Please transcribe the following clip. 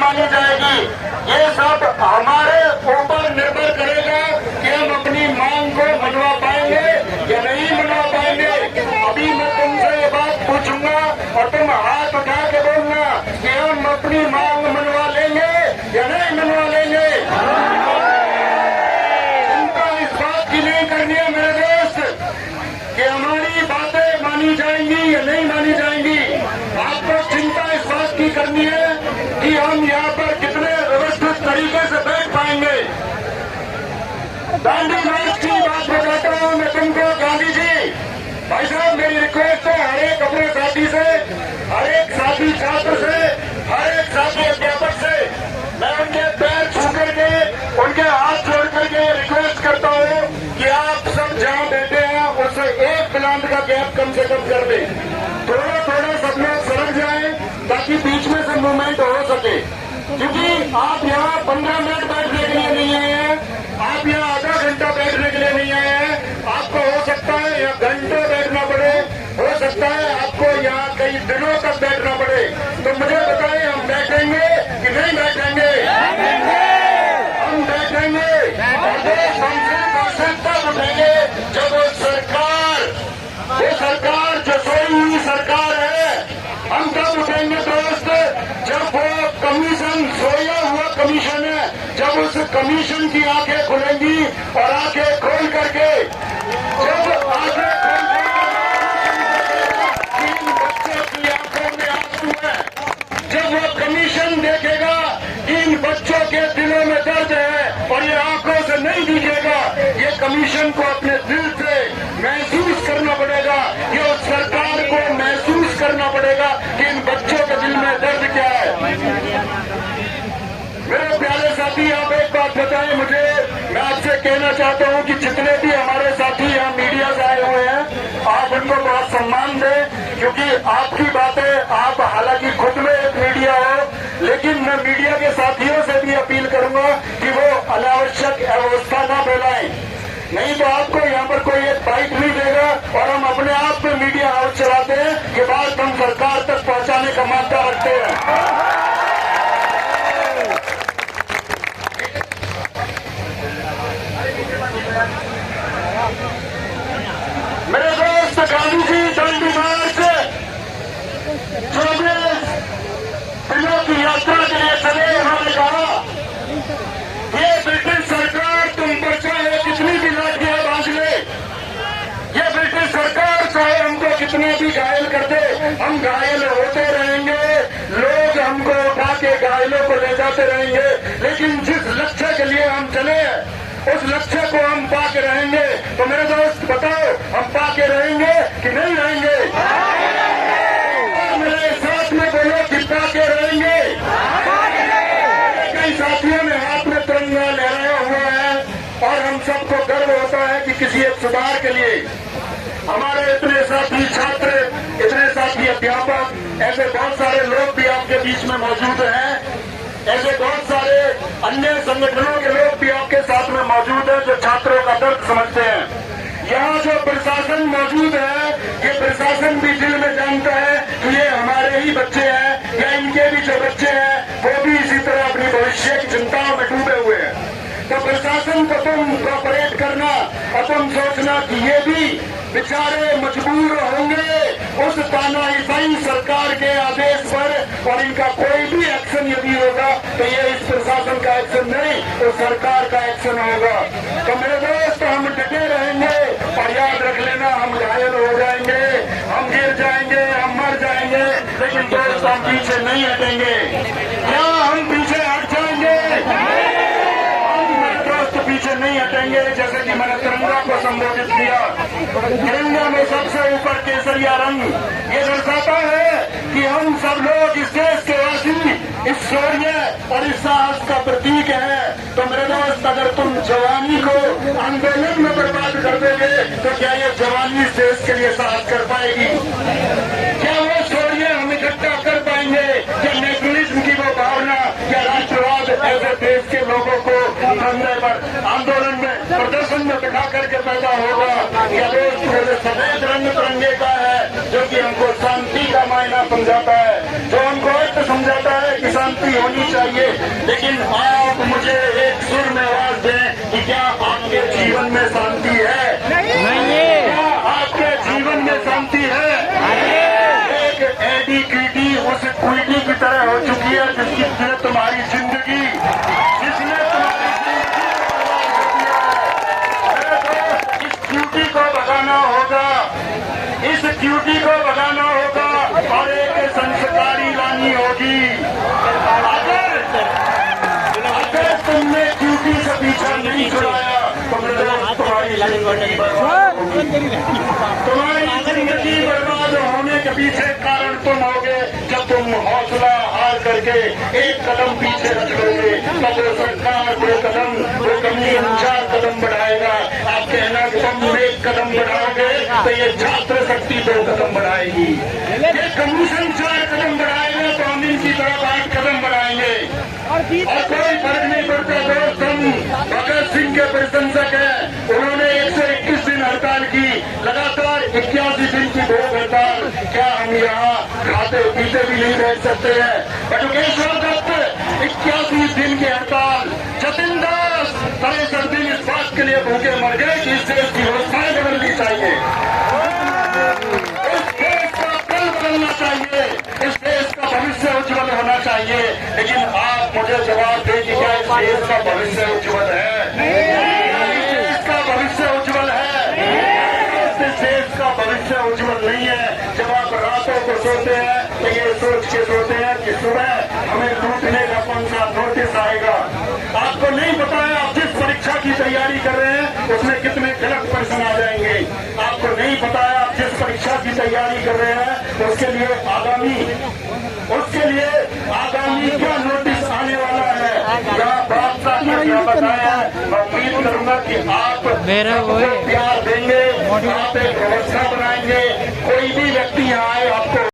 मानी जाएगी। ये सब हमारे ऊपर निर्भर करेगा कि हम अपनी मांग को मनवा पाएंगे या नहीं मनवा पाएंगे। अभी मैं तुमसे ये बात पूछूंगा और तुम हाथ उठा के बोलना कि हम अपनी मांग मनवा लेंगे या नहीं मनवा लेंगे। चिंता इस बात की नहीं करनी है मेरे दोस्त कि हमारी बातें मानी जाएंगी या नहीं मानी जाएंगी। आपको चिंता इस बात की करनी है कि हम यहाँ पर कितने व्यवस्थित तरीके से बैठ पाएंगे। दांडी मार्च की बात बताता हूँ मैं तुमको। गांधी जी भाई साहब, मेरी रिक्वेस्ट है हर एक अपने साथी से, हर एक साथी छात्र से, हर एक साथी अध्यापक से मैं उनके पैर छू करके, उनके हाथ जोड़ करके रिक्वेस्ट करता हूँ कि आप सब जहाँ बैठे हैं उससे एक प्लांट का गैप कम से कम कर दें। थोड़ा थोड़ा सब लोग सड़क जाएं ताकि बीच में से मूवमेंट हो सके। क्योंकि आप यहाँ 15 मिनट बैठने के लिए नहीं आए हैं, आप यहाँ आधा घंटा बैठने के लिए नहीं आए हैं। आपको हो सकता है यहाँ घंटों बैठना पड़े, हो सकता है आपको यहाँ कई दिनों तक बैठना पड़े। तो मुझे बताएं, हम बैठेंगे कि नहीं बैठेंगे? हम बैठेंगे और देश हमसे तब उठेंगे जब वो सरकार जो सोई हुई सरकार है, हम तब उठेंगे दोस्त जब वो कमीशन, सोया हुआ कमीशन है, जब उस कमीशन की आंखें खुलेंगी और आंखें खोल करके जब आंखें तीन बच्चों की आंखों में आंसू है, जब वो कमीशन देखेगा इन बच्चों के दिलों में दर्द है और ये आंखों से नहीं दिखेगा, ये कमीशन को अपने दिल से महसूस करना पड़ेगा, ये उस सरकार को महसूस करना पड़ेगा कि इन बच्चों के दिल में दर्द क्या है। मेरे प्यारे साथी, आप एक बात बताएं मुझे, मैं आपसे कहना चाहता हूं कि जितने भी हमारे साथी यहाँ मीडिया से आए हुए हैं, आप उनको बहुत सम्मान दें, क्योंकि आपकी बातें, आप हालांकि खुद में एक मीडिया हो, लेकिन मैं मीडिया के साथियों से भी अपील करूंगा कि वो अनावश्यक अव्यवस्था न फैलाएं। नहीं तो आपको यहाँ पर कोई एक बाइट नहीं देगा और हम अपने आप में मीडिया हाउस चलाते हैं कि बात हम सरकार तक पहुंचाने का मादा रखते हैं। मेरे दोस्त, गांधी जी दांडी मार्च 24 दिनों की यात्रा के लिए चले। उन्होंने कहा ये ब्रिटिश सरकार तुम पर चाहे कितनी भी लाठियां बांध ले, ये ब्रिटिश सरकार चाहे हमको कितने भी घायल कर दे, हम घायल होते रहेंगे, लोग हमको उठा के घायलों को ले जाते रहेंगे, लेकिन जिस लक्ष्य के लिए हम चले उस लक्ष्य को हम पाके रहेंगे। तो मेरे दोस्त बताओ, हम पाके रहेंगे कि नहीं रहेंगे? मेरे साथ में बोलो कि पाके रहेंगे। कई साथियों ने हाथ में तिरंगा लहराया हुआ है और हम सबको गर्व होता है कि किसी एक सुधार के लिए हमारे इतने साथी छात्र, इतने साथी अध्यापक, ऐसे बहुत सारे लोग भी आपके बीच में मौजूद हैं, ऐसे बहुत सारे अन्य संगठनों के लोग भी आपके साथ में मौजूद हैं जो छात्रों का दर्द समझते हैं। यहाँ जो प्रशासन मौजूद है, ये प्रशासन भी दिल में जानता है कि ये हमारे ही बच्चे हैं या इनके भी जो बच्चे हैं वो भी इसी तरह अपनी भविष्य की चिंताओं में डूबे हुए हैं। तो प्रशासन को तुम कोऑपरेट करना और तुम सोचना कि ये भी बेचारे मजबूर होंगे उस तानाशाही सरकार के आदेश पर, और इनका कोई भी एक्शन यदि होगा तो ये इस प्रशासन का एक्शन नहीं, तो सरकार का एक्शन होगा। तो मेरे दोस्त, हम डटे रहेंगे और याद रख लेना, हम घायल हो जाएंगे, हम गिर जाएंगे, हम मर जाएंगे, लेकिन दोस्त हम पीछे नहीं हटेंगे। क्या हम पीछे हट जाएंगे? पीछे नहीं हटेंगे। जैसे कि मैंने तिरंगा को संबोधित किया, तिरंगा में सबसे ऊपर केसरिया रंग ये दर्शाता है कि हम सब लोग इस देश के वासी, इस शौर्य और इस साहस का प्रतीक है। तो मेरे दोस्त, अगर तुम जवानी को आंदोलन में बर्बाद कर देंगे तो क्या ये जवानी इस देश के लिए साहस कर पाएगी? क्या वो शौर्य हम इकट्ठा कर पाएंगे? क्या नेशनलिज्म की वो भावना, क्या राष्ट्रवाद ऐसे देश के लोगों को धरने पर, आंदोलन में, प्रदर्शन में दिखा करके पैदा होगा? या दोस्त, सफेद रंग तिरंगे का है जो कि हमको शांति का मायना समझाता है, जो हमको अर्थ समझाता है कि शांति शांति होनी चाहिए। लेकिन आप मुझे एक सुर में आवाज दें कि क्या आपके जीवन में शांति है? नहीं। क्या आपके जीवन में शांति है? एक एडी क्यूटी उस क्यूटी की तरह हो चुकी है जिसने तुम्हारी जिंदगी इस क्यूटी को भगाना होगा, इस क्यूटी को भगाना होगा और एक संस्कारी लानी होगी। अगर तुमने क्यूटी से पीछा नहीं छुड़ाया तो तुम्हारी जिंदगी बर्बाद होगी। तुम्हारी जिंदगी बर्बाद होने के पीछे कारण तुम होगे जब तुम हौसला हार करके एक कदम पीछे रख लोगे। तब वो सरकार 2 कदम, वो कमीशन 4 कदम बढ़ाएगा। आप कहना कि तुम एक कदम बढ़ाओगे तो ये छात्र शक्ति 2 कदम बढ़ाएगी, ये कमीशन 4 कदम बढ़ाएगा तो हम इनकी तरफ 8 कदम बढ़ाएंगे और कोई फर्क नहीं पड़ता। दोस्त, हम भगत सिंह के प्रशंसक हैं। उन्होंने 121 दिन हड़ताल की, लगातार 81 दिन की भूख हड़ताल। क्या हम यहाँ खाते पीते भी नहीं रह सकते हैं? बटुकेश्वर दत्त 81 दिन की हड़ताल, जतिन दास 63 दिन इस बात के लिए भूखे मर गए कि इस देश की व्यवस्थाएं बदलनी चाहिए, इस देश का कल बदलना चाहिए, इस देश का भविष्य उज्जवल होना चाहिए। लेकिन आप मुझे जवाब दें कि क्या इस देश का भविष्य उज्जवल है? क्या इस देश का भविष्य उज्जवल है? इस देश का भविष्य उज्जवल नहीं है। जब आप रातों को सोते हैं तो ये सोच के सोते हैं कि सुबह हमें लूटने का कौन सा नोटिस आएगा। आपको नहीं पता है आप जिस परीक्षा की तैयारी कर रहे हैं उसमें कितने गलत प्रश्न आ जाएंगे। आपको नहीं पता है आप जिस परीक्षा की तैयारी कर रहे हैं उसके लिए आगामी क्या नोटिस आने वाला है, क्या बादशाह ने क्या बताया। मैं उम्मीद करूंगा कि आप सबको प्यार देंगे, आप एक व्यवस्था बनाएंगे। कोई भी व्यक्ति यहाँ आए आपको